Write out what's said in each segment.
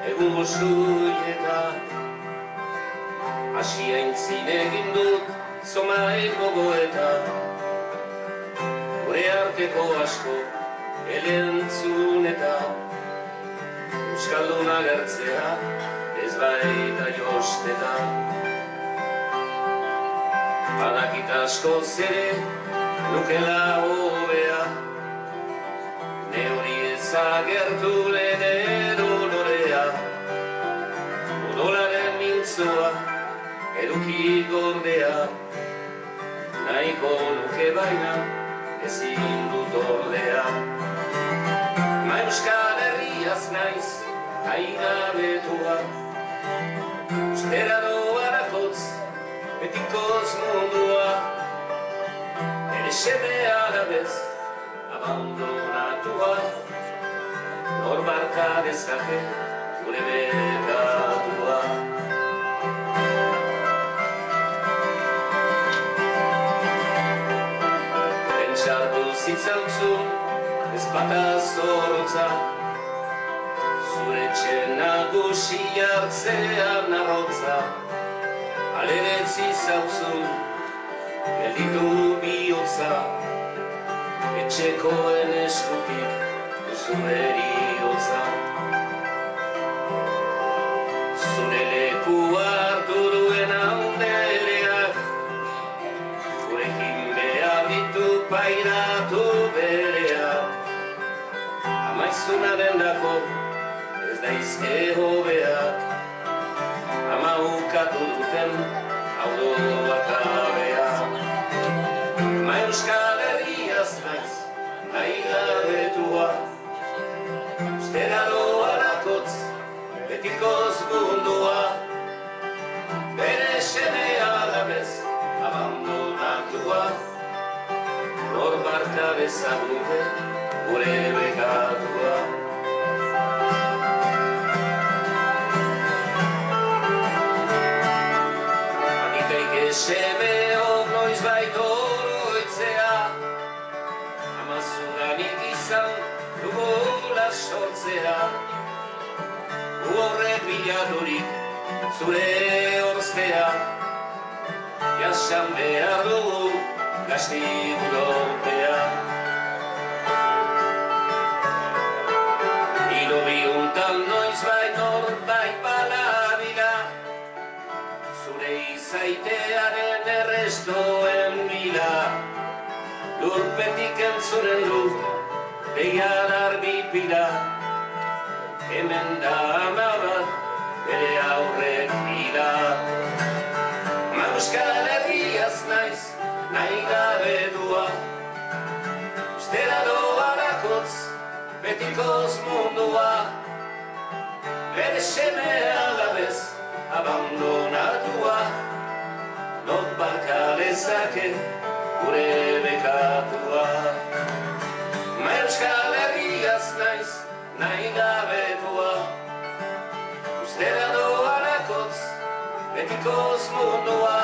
egun gozuietan. Asi aintzin egin dut zomain gogoetan, gure arteko asko elentzunetan. Euskaldun agertzea ez baita jostetan. Badakit asko zere nukela hobea, ne hori ezagertu lehen eronorea. Odolaren mintzoa eduki gordea, nahiko nuke baina ezin dut ordea. Ma Euskal Herriaz naiz aigabetua, ustera doarakotz betikoz mundua. Ere seme alabez abandonatua, nor barka dezake gure bekatua. Pentsatu zitzauzun ez bata zorrotza, zure etxe nagusi hartzean arrotza. Aleretzi zauzun gelditu bihotza, etxekoen eskutik duzu eriotza. Zure lekua hartu duen handereak, gurekin behar ditu pairatu bereak. Amaizuna dendako ez daizke hobeak, ama ukatu duten hau doak abeak. Ma Euskal Herriaz naiz nahigabetua, ustera doarakotz betikoz mundua. Bere seme alabez abandonatua, nor barka bezaguke gure bekatua. Semeok noizbait oroitzea, amazuganik izan dugula sortzea. Horrek bilaturik zure orztea, jasan behar dugu gastigu dopea. Hilo bihuntan noizbait norbait balabila, zure izaitearen errestoen bila. Lurpetik entzunen du begian argi pila, hemen da ama bat bere aurrek bila. Ma Euskal Herriaz naiz nahigabetua, ustera doarakotz betikoz mundua. Bere seme alabez abandonatua, nor barka dezake gure bekatua. Ma Euskal Herriaz naiz nahigabetua, ustera doarakotz betikoz mundua.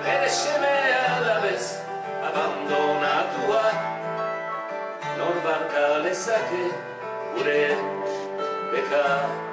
Bere seme alabez abandonatua, nor barka dezake gure bekatua.